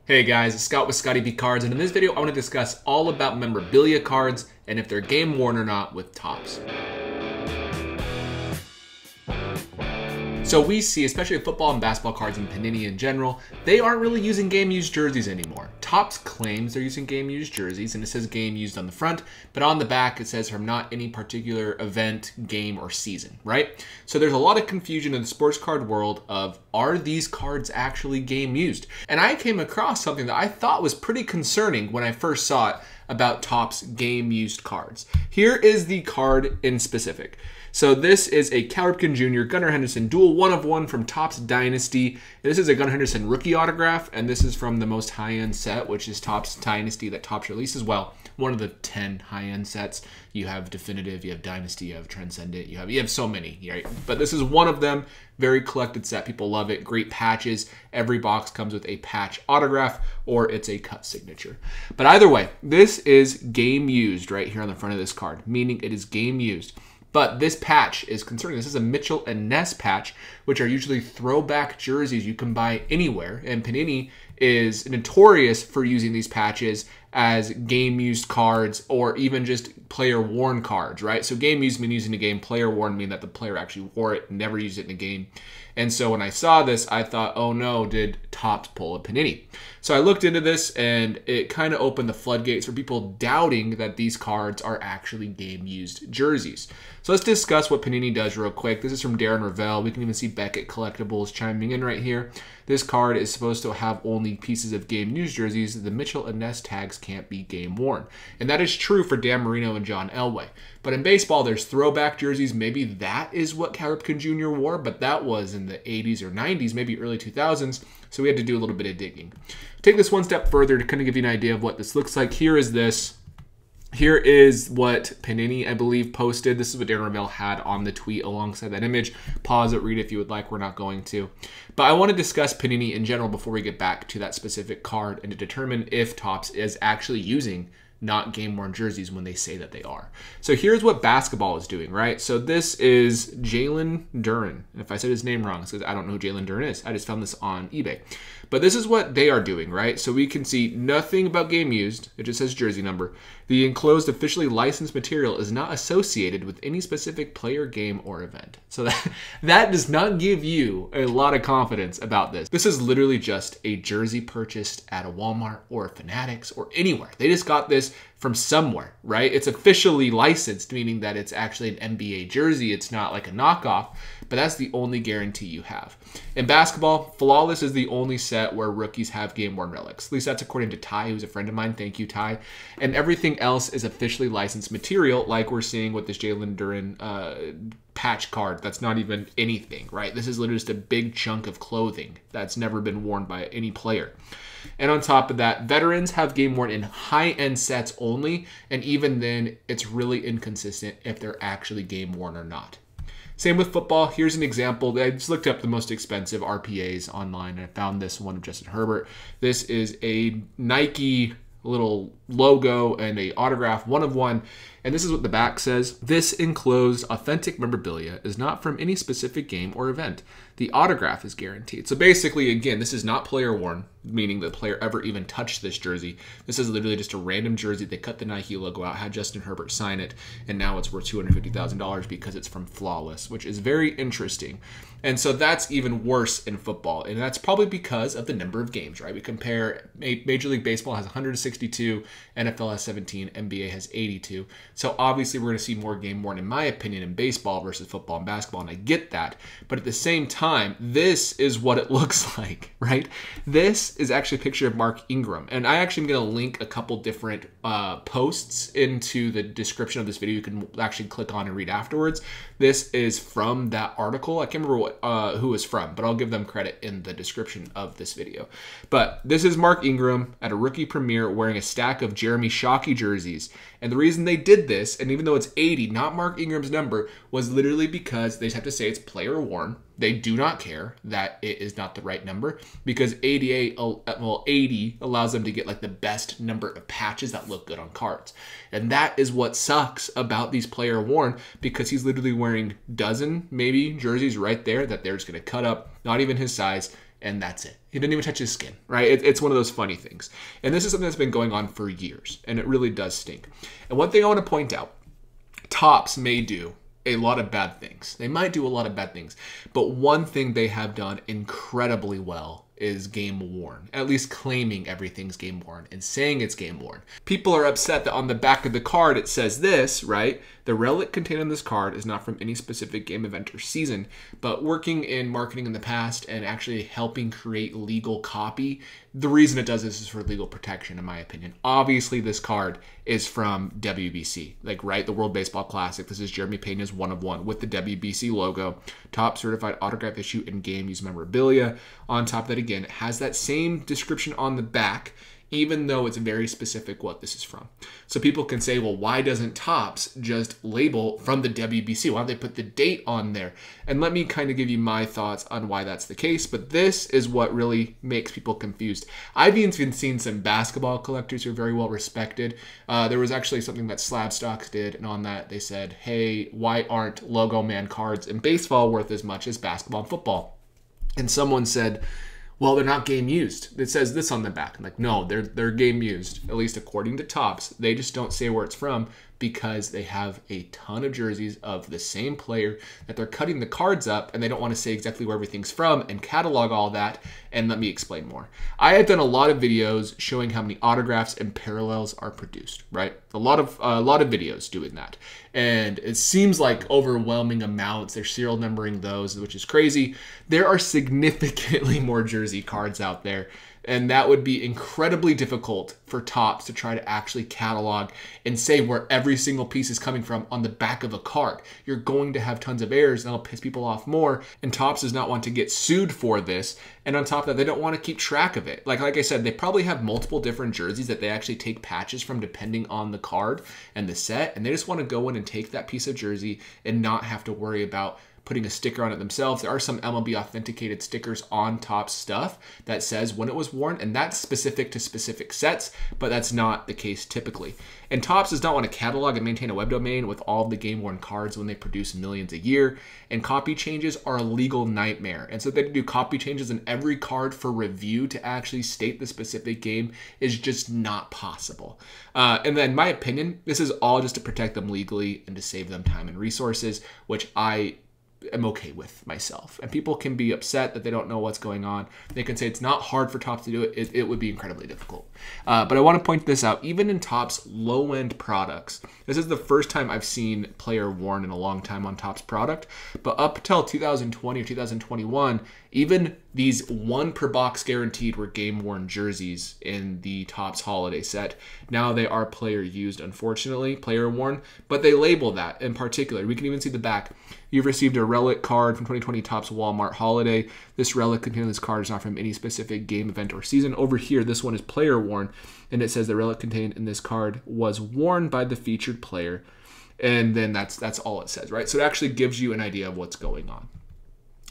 Hey guys, it's Scott with Scottie Cards, and in this video I want to discuss all about memorabilia cards and if they're game worn or not with Topps. So we see, especially with football and basketball cards and Panini in general, they aren't really using game used jerseys anymore. Topps claims they're using game used jerseys, and it says game used on the front, but on the back it says from not any particular event, game, or season, right? So there's a lot of confusion in the sports card world of, are these cards actually game used? And I came across something that I thought was pretty concerning when I first saw it about Topps game used cards. Here is the card in specific. So this is a Cal Ripken Jr. Gunnar Henderson dual 1/1 from Topps Dynasty. This is a Gunnar Henderson rookie autograph, and this is from the most high-end set, which is Topps Dynasty that Topps releases. Well, one of the 10 high-end sets. You have Definitive, you have Dynasty, you have Transcendent, you have so many, right? But this is one of them. Very collected set. People love it. Great patches. Every box comes with a patch autograph or it's a cut signature. But either way, this is game used right here on the front of this card, meaning it is game used. But this patch is concerning. This is a Mitchell and Ness patch, which are usually throwback jerseys you can buy anywhere. And Panini is notorious for using these patches as game used cards or even just player worn cards, right? So game used mean using the game, player worn mean that the player actually wore it, never used it in a game. And so when I saw this, I thought, oh no, did Topps pull a Panini? So I looked into this and it kind of opened the floodgates for people doubting that these cards are actually game used jerseys. So let's discuss what Panini does real quick. This is from Darren Ravel. We can even see Beckett Collectibles chiming in right here. This card is supposed to have only pieces of game used jerseys. The Mitchell and Ness tags can't be game worn. And that is true for Dan Marino and John Elway. But in baseball, there's throwback jerseys. Maybe that is what Cal Ripken Jr. wore, but that was in the 80s or 90s, maybe early 2000s. So we had to do a little bit of digging. Take this one step further to kind of give you an idea of what this looks like. Here is this. Here is what Panini, I believe, posted. This is what Darren Ravel had on the tweet alongside that image. Pause it, read it if you would like. We're not going to. But I want to discuss Panini in general before we get back to that specific card and to determine if Topps is actually using not game-worn jerseys when they say that they are. So here's what basketball is doing, right? So this is Jalen Duren. If I said his name wrong, it's because I don't know who Jalen Duren is. I just found this on eBay. But this is what they are doing, right? So we can see nothing about game used. It just says jersey number. The enclosed officially licensed material is not associated with any specific player, game, or event. So that does not give you a lot of confidence about this. This is literally just a jersey purchased at a Walmart or a Fanatics or anywhere. They just got this from somewhere, right? It's officially licensed, meaning that it's actually an NBA jersey. It's not like a knockoff, but that's the only guarantee you have. In basketball, Flawless is the only set where rookies have game-worn relics. At least that's according to Ty, who's a friend of mine. Thank you, Ty. And everything else is officially licensed material, like we're seeing with this Jalen Duren patch card. That's not even anything, right? This is literally just a big chunk of clothing that's never been worn by any player. And on top of that, veterans have game worn in high-end sets only, and even then, it's really inconsistent if they're actually game worn or not. Same with football. Here's an example. I just looked up the most expensive RPAs online, and I found this one of Justin Herbert. This is a Nike little logo and a autograph 1/1, and this is what the back says. This enclosed authentic memorabilia is not from any specific game or event. The autograph is guaranteed. So basically, again, this is not player worn, meaning the player ever even touched this jersey. This is literally just a random jersey. They cut the Nike logo out, had Justin Herbert sign it, and now it's worth $250,000 because it's from Flawless, which is very interesting. And so that's even worse in football, and that's probably because of the number of games, right? We compare Major League Baseball has 162, NFL has 17, NBA has 82. So obviously we're going to see more game worn, in my opinion, in baseball versus football and basketball, and I get that. But at the same time, this is what it looks like, right? This is actually a picture of Mark Ingram, and I actually am going to link a couple different posts into the description of this video. You can actually click on and read afterwards. This is from that article. I can't remember who it's from, but I'll give them credit in the description of this video. But this is Mark Ingram at a rookie premiere wearing a stack of Jeremy Shockey jerseys. And the reason they did this, and even though it's 80, not Mark Ingram's number, was literally because they just have to say it's player worn. They do not care that it is not the right number because 80 allows them to get like the best number of patches that look good on cards. And that is what sucks about these player worn, because he's literally wearing dozen maybe jerseys right there that they're just going to cut up, not even his size, and that's it. He didn't even touch his skin, right? It's one of those funny things. And this is something that's been going on for years, and it really does stink. And one thing I want to point out, Topps may do a lot of bad things. They might do a lot of bad things, but one thing they have done incredibly well is game worn, at least claiming everything's game worn and saying it's game worn. People are upset that on the back of the card it says this, right? The relic contained on this card is not from any specific game, event, or season, but working in marketing in the past and actually helping create legal copy, the reason it does this is for legal protection, in my opinion. Obviously, this card is from WBC, like, right? The World Baseball Classic. This is Jeremy Pena's 1/1 with the WBC logo, top certified autograph issue and game use memorabilia. On top of that, again, it has that same description on the back, even though it's very specific what this is from. So people can say, well, why doesn't Topps just label from the WBC? Why don't they put the date on there? And let me kind of give you my thoughts on why that's the case, but this is what really makes people confused. I've even seen some basketball collectors who are very well respected. There was actually something that Slab Stocks did, and on that they said, hey, why aren't Logo Man cards in baseball worth as much as basketball and football? And someone said, well, they're not game used. It says this on the back. I'm like, no, they're game used, at least according to Topps. They just don't say where it's from because they have a ton of jerseys of the same player that they're cutting the cards up, and they don't want to say exactly where everything's from and catalog all that. And let me explain more. I have done a lot of videos showing how many autographs and parallels are produced, right? A lot of videos doing that. And it seems like overwhelming amounts. They're serial numbering those, which is crazy. There are significantly more jersey cards out there, and that would be incredibly difficult for Topps to try to actually catalog and say where every single piece is coming from on the back of a card. You're going to have tons of errors, and that'll piss people off more, and Topps does not want to get sued for this. And on top of that, they don't want to keep track of it. Like I said, they probably have multiple different jerseys that they actually take patches from depending on the card and the set, and they just want to go in and take that piece of jersey and not have to worry about putting a sticker on it themselves. There are some MLB authenticated stickers on Topps stuff that says when it was worn, and that's specific to specific sets, but that's not the case typically. And Topps does not want to catalog and maintain a web domain with all of the game-worn cards when they produce millions a year, and copy changes are a legal nightmare. And so they do copy changes in every card for review to actually state the specific game is just not possible. And then, in my opinion, this is all just to protect them legally and to save them time and resources, which I am okay with myself. And people can be upset that they don't know what's going on. They can say it's not hard for Topps to do it. It would be incredibly difficult. But I want to point this out. Even in Topps low-end products, this is the first time I've seen player worn in a long time on Topps product. But up until 2020 or 2021, even these 1 per box guaranteed were game-worn jerseys in the Topps holiday set. Now they are player used, unfortunately, player worn, but they label that in particular. We can even see the back. You've received a relic card from 2020 Topps Walmart Holiday. This relic containing this card is not from any specific game, event, or season. Over here, this one is player worn, and it says the relic contained in this card was worn by the featured player. And then that's all it says, right? So it actually gives you an idea of what's going on.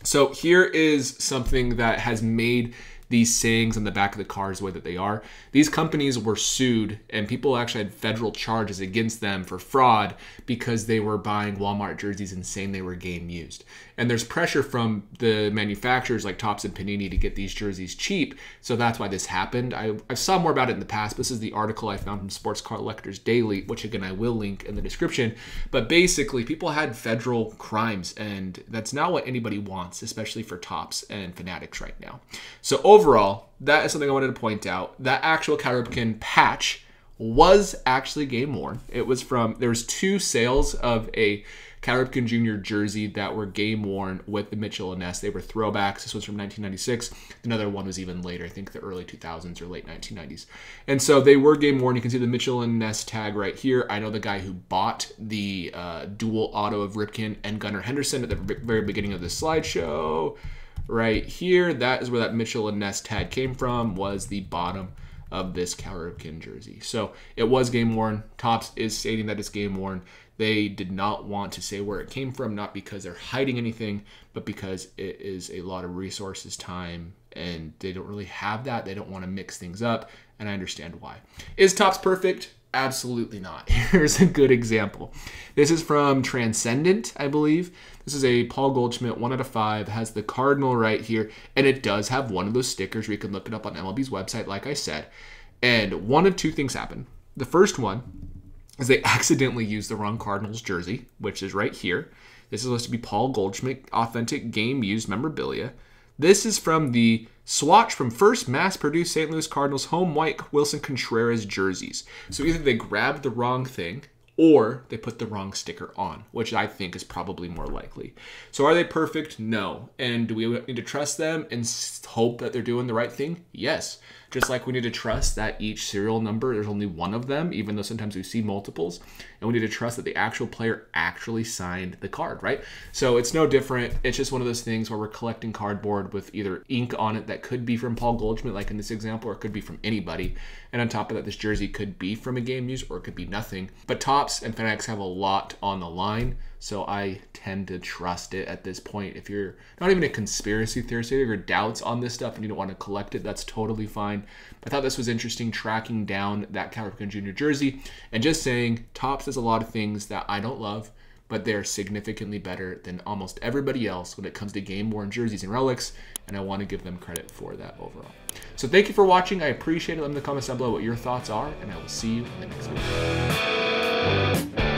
So here is something that has made these sayings on the back of the cards the way that they are. These companies were sued, and people actually had federal charges against them for fraud because they were buying Walmart jerseys and saying they were game used. And there's pressure from the manufacturers like Topps and Panini to get these jerseys cheap, so that's why this happened. I saw more about it in the past. This is the article I found from Sports Collectors Daily, which again I will link in the description. But basically, people had federal crimes, and that's not what anybody wants, especially for Topps and Fanatics right now. So overall, that is something I wanted to point out. That actual Cal Ripken patch was actually game worn. It was from, there was 2 sales of a Cal Ripken Jr. jersey that were game worn with the Mitchell and Ness. They were throwbacks. This was from 1996. Another one was even later, I think the early 2000s or late 1990s. And so they were game worn. You can see the Mitchell and Ness tag right here. I know the guy who bought the dual auto of Ripken and Gunnar Henderson at the very beginning of this slideshow. Right here, that is where that Mitchell and Ness tag came from, was the bottom of this Cal Ripken jersey. So it was game worn. Topps is stating that it's game worn. They did not want to say where it came from, not because they're hiding anything, but because it is a lot of resources, time, and they don't really have that. They don't want to mix things up, and I understand why. Is Topps perfect? Absolutely not. Here's a good example. This is from Transcendent, I believe. This is a Paul Goldschmidt 1 out of 5. It has the Cardinal right here, and it does have one of those stickers where you can look it up on MLB's website, like I said. And one of two things happened. The first one is they accidentally used the wrong Cardinals jersey, which is right here. This is supposed to be Paul Goldschmidt authentic game-used memorabilia. This is from the swatch from first mass-produced St. Louis Cardinals home white Wilson Contreras jerseys. So either they grabbed the wrong thing or they put the wrong sticker on, which I think is probably more likely. So are they perfect? No. And do we need to trust them and hope that they're doing the right thing? Yes. Just like we need to trust that each serial number, there's only one of them, even though sometimes we see multiples. And we need to trust that the actual player actually signed the card, right? So it's no different. It's just one of those things where we're collecting cardboard with either ink on it that could be from Paul Goldschmidt, like in this example, or it could be from anybody. And on top of that, this jersey could be from a game used or it could be nothing. But Topps and FanX have a lot on the line, so I tend to trust it at this point. If you're not even a conspiracy theorist, if you have your doubts on this stuff and you don't want to collect it, that's totally fine. I thought this was interesting, tracking down that Cal Ripken Jr. jersey and just saying Topps does a lot of things that I don't love, but they're significantly better than almost everybody else when it comes to game-worn jerseys and relics, and I want to give them credit for that overall. So thank you for watching. I appreciate it. Let me know in the comments down below what your thoughts are, and I will see you in the next video.